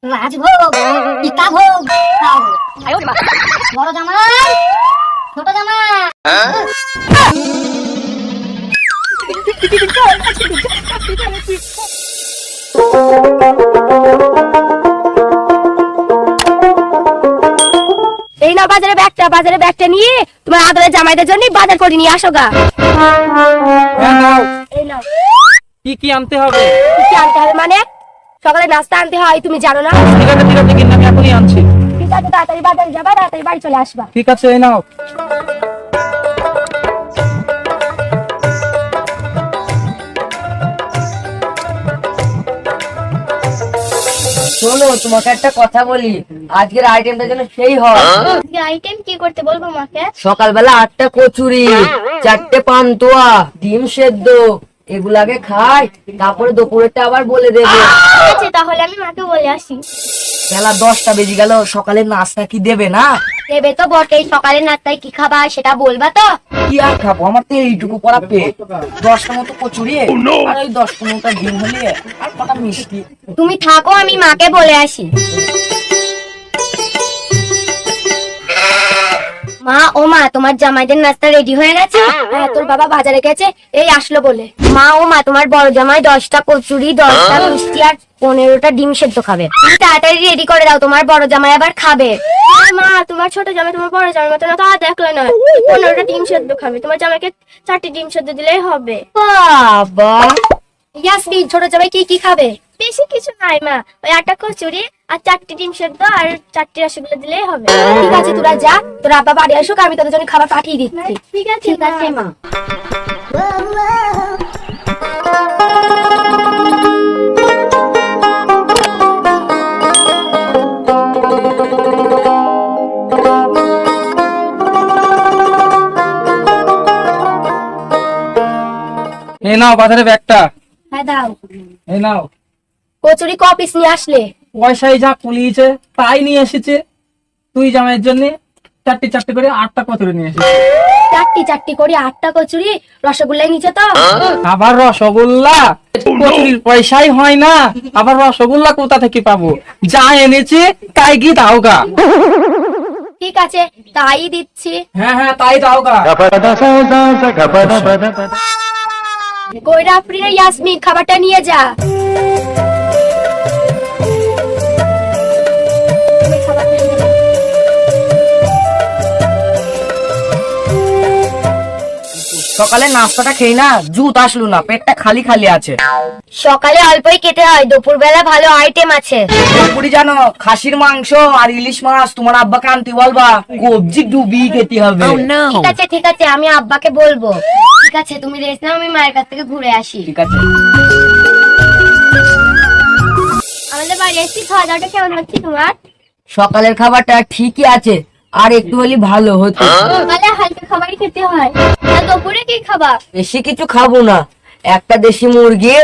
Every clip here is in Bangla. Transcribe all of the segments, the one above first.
রাজভোগ, পিতা ভোগ, বড় জামাই, ছোট জামাই। এই না বাজারে ব্যাগটা নিয়ে তোমার আদরের জামাইদের জন্য বাজার করে নিয়ে আসো গা। এই নাও। কি কি আনতে হবে? কি আনতে হবে মানে? সকালে নাস্তা আনতে হয়, তুমি জানো না? ঠিক আছে কিন্তু আমি এখনই আনছি। ঠিক আছে, তাড়াতাড়ি বাজারে যাবা, তাড়াতাড়ি বাড়ি চলে আসবা। ঠিক আছে, এই নাও। শোনো, তোমাকে একটা কথা বলি, আজকের আইটেমটা যেন সেই হয়। আইটেম কি করতে বলবো মাকে? সকালবেলা 8টা কচুরি, 4টে পান্তুয়া, ডিম সেদ্ধ, এগুলাকে খাই, তারপরে দুপুরেরটা আবার বলে দেবে। ঠিক আছে, তাহলে আমি মাকে বলে আসি। বেলা 10টা বেজে গেল, সকালের নাস্তা কি দেবে না? দেবে তো বটেই, সকালে নাস্তায় কি খাবা সেটা বলবা তো। কি আর খাবো, আমার তো এইটুকু পড়া পেট। 10টা মতো কচুরি আর ওই 10-15টা ডিম হলে আর কটা মিষ্টি। তুমি থাকো, আমি মাকে বলে আসি। মা, ও মা, তোমার জামাইদের নাস্তা রেডি হয়ে গেছে? হ্যাঁ, তোর বাবা বাজারে গেছে, এই আসলো বলে। মা, ও মা, তোমার বড় জামাই 10টা কচুরি, 10টা মিষ্টি আর 15টা ডিম সেদ্ধ খাবে। তুমি তাড়াতাড়ি রেডি করে দাও, তোমার বড় জামাই আবার খাবে। মা, তোমার ছোট জামাই তোমার বড় জামাই মতো না তো, আর দেখলে নয় 15টা ডিম সেদ্ধ খাবে। তোমার জামাইকে 4টি ডিম সেদ্ধ দিলেই হবে। বাবা, ইয়াসমিন, ছোট জামাই কি কি খাবে? বেশি কিছু নাই মা, ওই 8টা কচুরি আর 4টি ডিম সেদ্ধ আর 4টি রসগোল্লা দিলেই হবে। ঠিক আছে, তোরা যা, তোর আব্বা বাড়ি আসুক, আমি তোদের জন্য খাবার পাঠিয়ে দিচ্ছি। ঠিক আছে, ঠিক আছে মা। এই নাও বাজারে ব্যাগটা। হ্যাঁ দাও। এই নাও। কচুরি ক পিস নিয়ে আসলে? পয়সায় যা কুলিয়েছে তাই নিয়ে এসেছে। তুই জামাইয়ের জন্য 4টি করে 8টা কচুরি নিয়ে এসেছিস। 4টি করে 8টা কচুরি, রসগোল্লাই নিচে তো। আবার রসগোল্লা? কচুরির পয়সাই হয় না, আবার রসগোল্লা কোথা থেকে পাবো? যা এনেছে তাই কি দাও গা। ঠিক আছে, তাই দিচ্ছি। হ্যাঁ তাই দাও গা। কইরা আফরিনা, ইয়াসমিন, খাবারটা নিয়ে যা। সকালে নাস্তাটা খেয়ে না জুত আসলো না, পেটটা খালি খালি আছে। সকালে অল্পই খেতে হয়, দুপুর বেলা ভালো আইটেম আছে। পুরি জানো, খাসির মাংস আর ইলিশ মাছ, তোমার আব্বাকে আনতে বলবা, কবজি ডুবি খেতে হবে। ঠিক আছে, আমি আব্বাকে বলবো। ঠিক আছে, তুমি রেস্ট নাও, আমি মায়ের কাছ থেকে ঘুরে আসি। ঠিক আছে। আমাদের বাড়ি এসে খাওয়া দাওয়াটা কেমন হচ্ছে তোমার? সকালের খাবারটা ঠিকই আছে, আর একটু হলে ভালো হতো। সকালে হালকা খাবারই খেতে হয়। আর দুপুরে কি খাবা? বেশি কিছু খাবো না, একটা দেশি মুরগি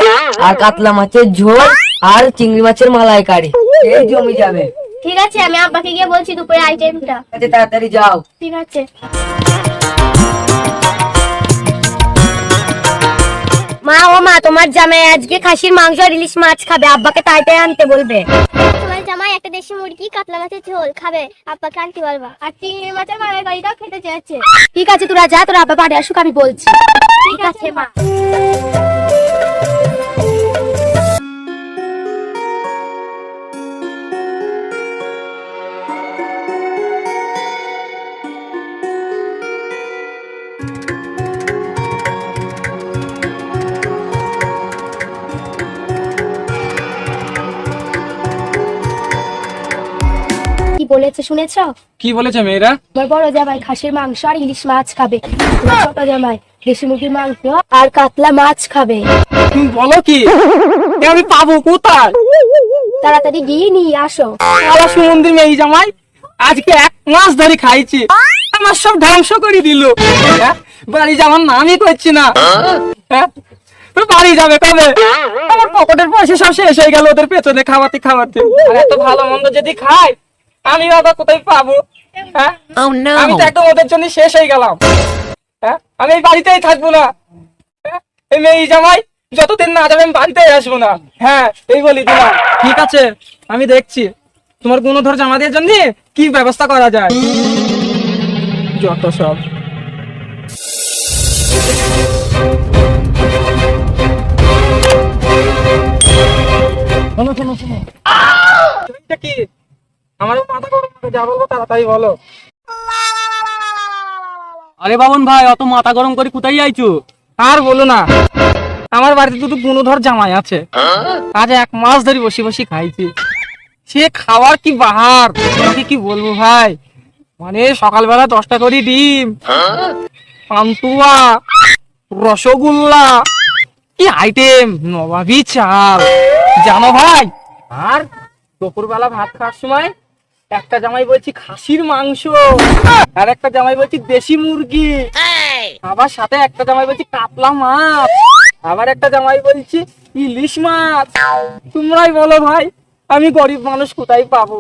আর কাতলা মাছের ঝোল আর চিংড়ি মাছের মালাইকারি, এই জমি যাবে। ঠিক আছে, আমি আব্বাকে গিয়ে বলছি দুপুরে আইটেমটা। তাড়াতাড়ি যাও। ঠিক আছে। মা, ও মা, তোমার জামাই আজকে খাসির মাংস আর ইলিশ মাছ খাবে, আব্বাকে তাইটাই আনতে বলবে। তোমার জামাই একটা দেশি মুরগি কাতলা মাছের ঝোল খাবে, আব্বাকে আনতে বলবা। আর চিংড়ি মাছের মালাইকারিটাও খেতে চাইছে। ঠিক আছে, তোরা যা, তোর আব্বা বাড়ি আসুক, আমি বলছি। ঠিক আছে মা। কি বলেছে শুনেছো? কি বলেছে মেয়েরা? তোমার বড় জামাই খাসির মাংস আর ইলিশ মাছ খাবে, তোমার ছোট জামাই দেশি মুরগির মাংস আর কাতলা মাছ খাবে। তুমি বলো কি? এ আমি পাবো কোথায়? তাড়াতাড়ি গিয়ে নিয়ে আসো। আলা সুমন্দির মেয়ে জামাই আজকে 1 মাস ধরে খাইছি, আমার সব ধ্বংস করে দিল। বাড়ি যাওয়ার নামই করছি না। বাড়ি যাবে কবে? আমার পকেটের পয়সা সব শেষ হয়ে গেল ওদের পেছনে খাওয়াতে। আর এত ভালো মন্দ যদি খাই, আমি বাবা কোথায় পাবো? আমি তো একদম ওদের জন্য শেষ হয়ে গেলাম। আমি এই বাড়িতেই থাকবো না। এই মেয়ে জামাই যতদিন না যাবে আমি বাড়িতেই আসবো না। হ্যাঁ এই বলি দিলাম। ঠিক আছে আমি দেখছি তোমার গুণধর জামাইদের জন্য কি ব্যবস্থা করা যায়। যত সব শোনো শোনো শোনো, এটা কি? আমারও মাথা গরম হয়ে যা বলবো তাড়াতাড়ি বলো। আরে বাবন ভাই, অত মাথা গরম করে কোথায় যাইছো? আর বলো না, আমার বাড়িতে দুটো গুণধর জামাই আছে। আজ 1 মাস ধরে বসে বসে খাইছি। সে খাওয়ার কি বাহার, তোমাকে কি বলবো ভাই। মানে সকালবেলা 10টা করে ডিম, পান্তুয়া, রসগোল্লা, কি আইটেম, নবাবী চাল জানো ভাই। আর দুপুরবেলা ভাত খাওয়ার সময় একটা জামাই বলছি খাসির মাংস, আর একটা জামাই বলছি দেশি মুরগি, আবার সাথে একটা জামাই বলছি কাতলা মাছ, আবার একটা জামাই বলছি ইলিশ মাছ। তোমরাই বলো ভাই, আমি গরিব মানুষ কোথায় পাবো?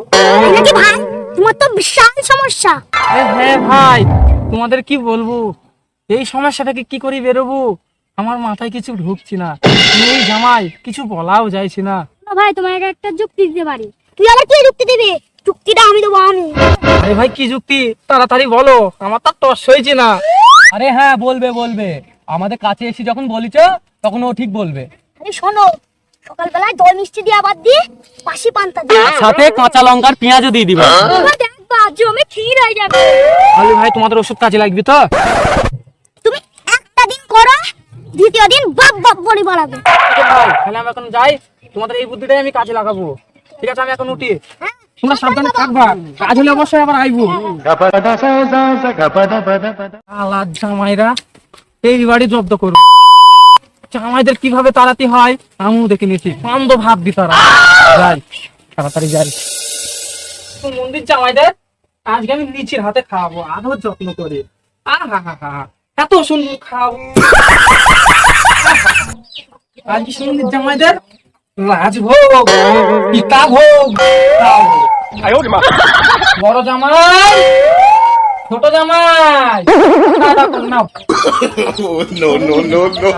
নাকি ভাই তোমার তো বিশাল সমস্যা। হ্যাঁ ভাই, তোমাদের কি বলবো, এই সমস্যা থেকে কি করে বেরোবো আমার মাথায় কিছু ঢুকছি না। এই জামাই কিছু বলাও যাইছে না। ভাই তোমাকে একটা যুক্তি দিতে পারি। তুই আবার কি যুক্তি দিবি? যুক্তিটা আমি দেবো আমি। আরে ভাই কি যুক্তি, তাড়াতাড়ি বলো, আমার তার টস হয়েছে না। আরে হ্যাঁ বলবে বলবে, আমাদের কাছে এসে যখন বলিছ তখন ও ঠিক বলবে। আরে শোনো, সকালবেলায় দই মিষ্টি দিয়ে আবার দিয়ে পাশি পান্তা দিয়ে সাথে কাঁচা লঙ্কার পেঁয়াজও দিয়ে দিবা। দেখবা জমে ক্ষীর হয়ে যাবে। আরে ভাই তোমাদের ওষুধ কাজে লাগবে তো? তুমি একটা দিন করো, দ্বিতীয় দিন বাপ বাপ বলি বাড়াবে। ঠিক আছে ভাই, তাহলে আমি এখন যাই, তোমাদের এই বুদ্ধিটাই আমি কাজে লাগাবো। ঠিক আছে আমি এখন উঠি, তোমরা সাবধানে থাকবা, কাজ হলে অবশ্যই আবার আইবো। আলাদ জামাইরা এই বাড়ি জব্দ করবো। জামাইদের কিভাবে তাড়াতে হয় আমিও দেখে নিয়েছি, পান্দ ভাব দি তারা। যাই তাড়াতাড়ি যাই। তো মন্দির জামাইদের আজকে আমি নিচের হাতে খাওয়াবো, আরো যত্ন করে। আহা হা হা, এত সুন্দর খাওয়াবো আজকে সুন্দর জামাইদের রাজভোগ, পিতা ভোগ খাওয়াবো। বড় জামাই, ছোট জামাই, দাদা করে নাও। no, no, no, no.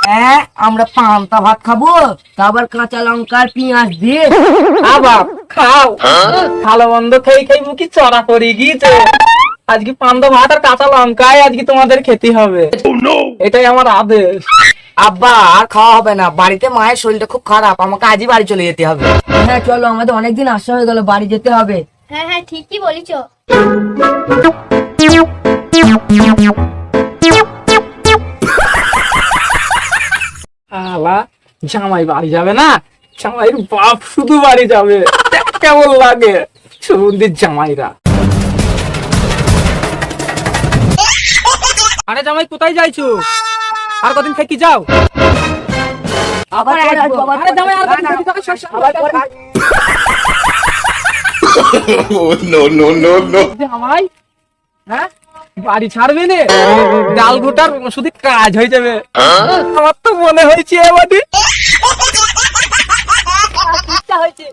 হ্যাঁ আমরা পান্তা ভাত খাবো, তারপর কাঁচা লঙ্কার পেঁয়াজ দিয়ে। আবার খাও, ভালো মন্দ খেয়ে খেয়ে মুখি চড়া পড়ে গিয়েছে। আজকে পান্দ ভাত আর কাঁচা লঙ্কায় আজকে তোমাদের খেতে হবে, এটাই আমার আদেশ। আব্বা আর খাওয়া হবে না, বাড়িতে মায়ের শরীরটা খুব খারাপ, আমাকে আজই বাড়ি চলে যেতে হবে। হ্যাঁ চলো, আমাদের অনেকদিন আসা হয়ে গেল, বাড়ি যেতে হবে। হ্যাঁ হ্যাঁ ঠিকই বলিছো। আলা জামাই বাড়ি যাবে না, জামাইয়ের বাপ শুধু বাড়ি যাবে। কেমন লাগে সুন্দর জামাইরা। আরে জামাই কোথায় যাইছো? আর কদিন থেকে যাও। আবার আসবো, আবার আরে জামাই আর কদিন থেকে যাও, আবার পরে আসবো। no, no, no, no. জামাই হ্যাঁ বাড়ি ছাড়বে না, ডাল গোটার শুধু কাজ হয়ে যাবে। আমার তো মনে হয়েছে এবারে হয়েছে